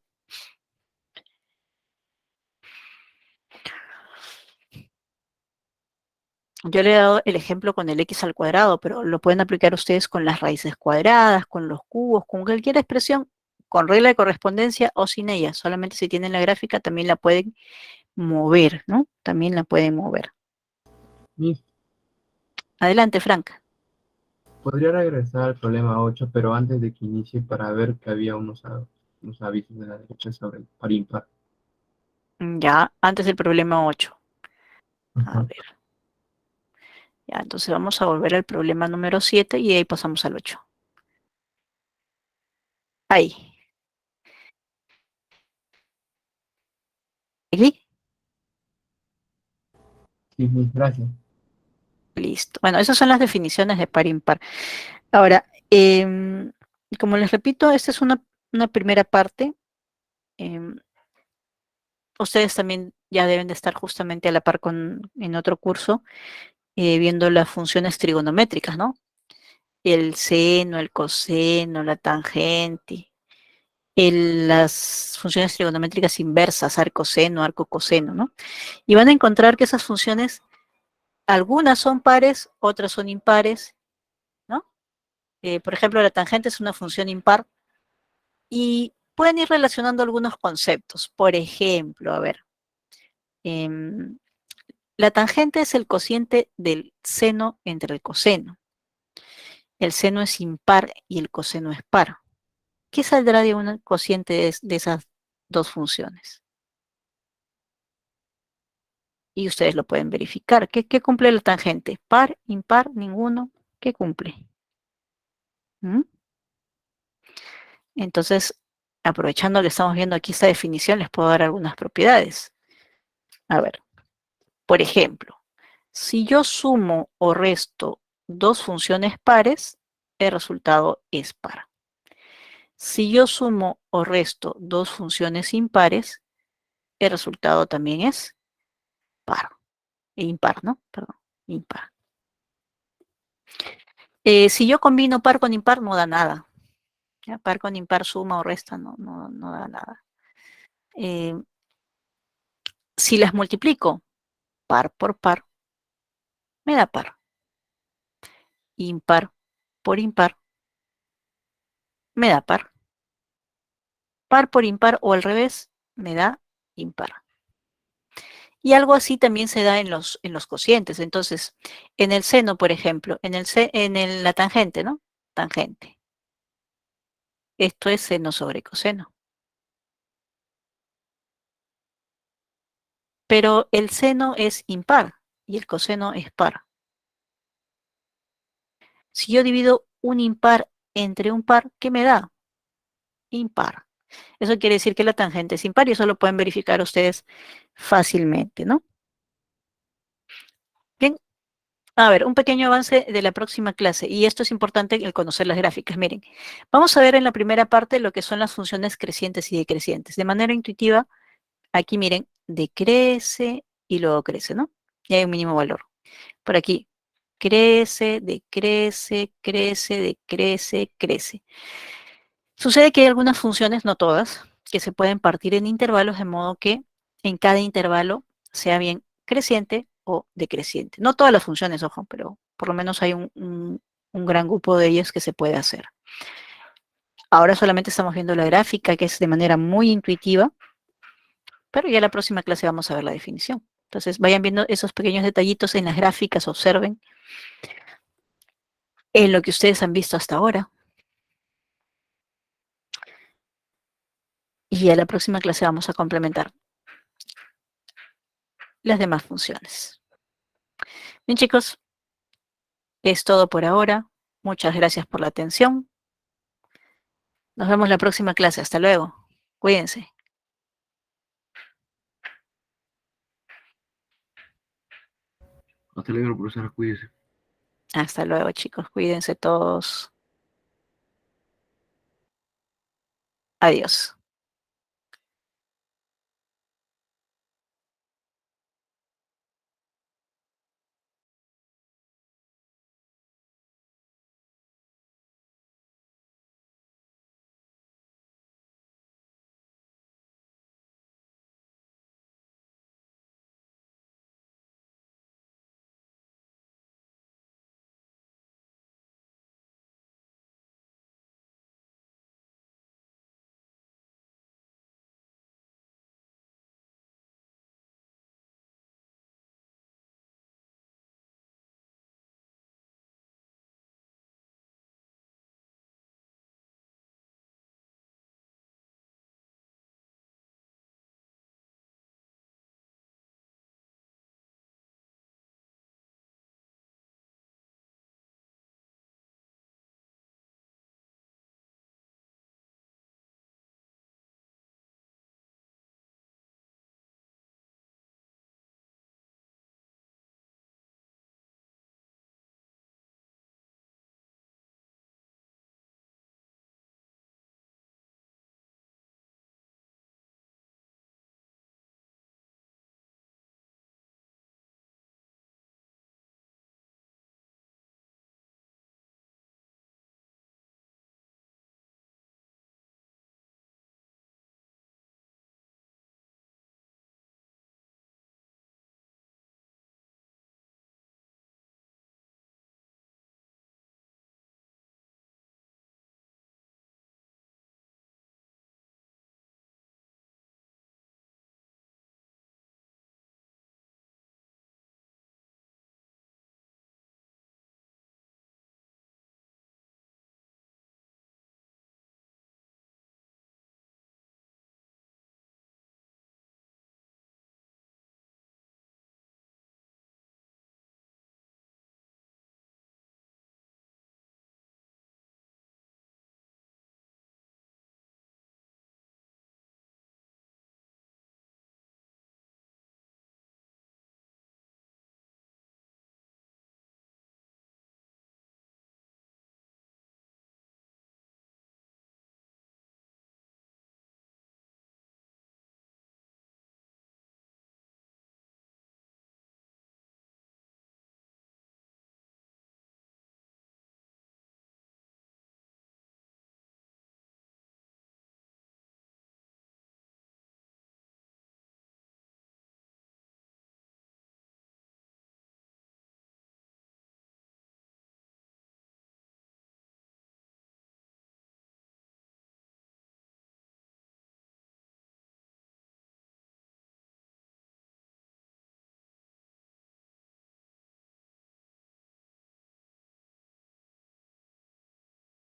Yo le he dado el ejemplo con el x al cuadrado, pero lo pueden aplicar ustedes con las raíces cuadradas, con los cubos, con cualquier expresión, con regla de correspondencia o sin ella. Solamente si tienen la gráfica también la pueden mover, ¿no? También la pueden mover.
Miss,
Adelante, Franca.
podría regresar al problema 8, pero antes de que inicie para ver que había unos avisos de la derecha sobre el par impar.
Ya, antes del problema 8. A
Ajá.
ver, ya, entonces vamos a volver al problema número 7 y ahí pasamos al 8. Ahí. ¿Aquí?
Sí, sí, gracias.
Listo. Bueno, esas son las definiciones de par impar. Ahora, como les repito, esta es una primera parte. em, Ustedes también ya deben de estar justamente a la par en otro curso, viendo las funciones trigonométricas, ¿no? El seno, el coseno, la tangente, las funciones trigonométricas inversas, arcoseno, arco coseno, ¿no? Y van a encontrar que esas funciones, algunas son pares, otras son impares, ¿no? Por ejemplo, la tangente es una función impar y pueden ir relacionando algunos conceptos. Por ejemplo, a ver, em, la tangente es el cociente del seno entre el coseno. El seno es impar y el coseno es par. ¿Qué saldrá de un cociente de esas dos funciones? y ustedes lo pueden verificar. ¿Qué cumple la tangente? ¿Par, impar, ninguno? ¿Qué cumple? ¿Mm? Entonces, aprovechando que estamos viendo aquí esta definición, les puedo dar algunas propiedades. A ver, por ejemplo, si yo sumo o resto dos funciones pares, el resultado es par. Si yo sumo o resto dos funciones impares, el resultado también es par. Impar, ¿no? Perdón, impar. Si yo combino par con impar, no da nada. ¿Ya? Par con impar, suma o resta, no da nada. Si las multiplico par por par, me da par. Impar por impar, me da par. Par por impar o al revés, me da impar. Y algo así también se da en los cocientes. Entonces, en el seno, por ejemplo, la tangente, ¿no? Tangente. Esto es seno sobre coseno. Pero el seno es impar y el coseno es par. Si yo divido un impar entre un par, ¿qué me da? Impar. Eso quiere decir que la tangente es impar y eso lo pueden verificar ustedes fácilmente, ¿no? Bien, a ver, un pequeño avance de la próxima clase, y esto es importante el conocer las gráficas. Miren, vamos a ver en la primera parte lo que son las funciones crecientes y decrecientes. De manera intuitiva, aquí miren, decrece y luego crece, ¿no? Y hay un mínimo valor. Por aquí, crece, decrece, crece, decrece, crece. Sucede que hay algunas funciones, no todas, que se pueden partir en intervalos de modo que en cada intervalo sea bien creciente o decreciente. No todas las funciones, ojo, pero por lo menos hay un gran grupo de ellas que se puede hacer. Ahora solamente estamos viendo la gráfica, que es de manera muy intuitiva, pero ya la próxima clase vamos a ver la definición. Entonces, vayan viendo esos pequeños detallitos en las gráficas, observen en lo que ustedes han visto hasta ahora. Y a la próxima clase vamos a complementar las demás funciones. Bien, chicos, es todo por ahora. Muchas gracias por la atención. Nos vemos la próxima clase. Hasta luego. Cuídense.
Hasta luego, profesora, cuídese.
Hasta luego, chicos. Cuídense todos. Adiós.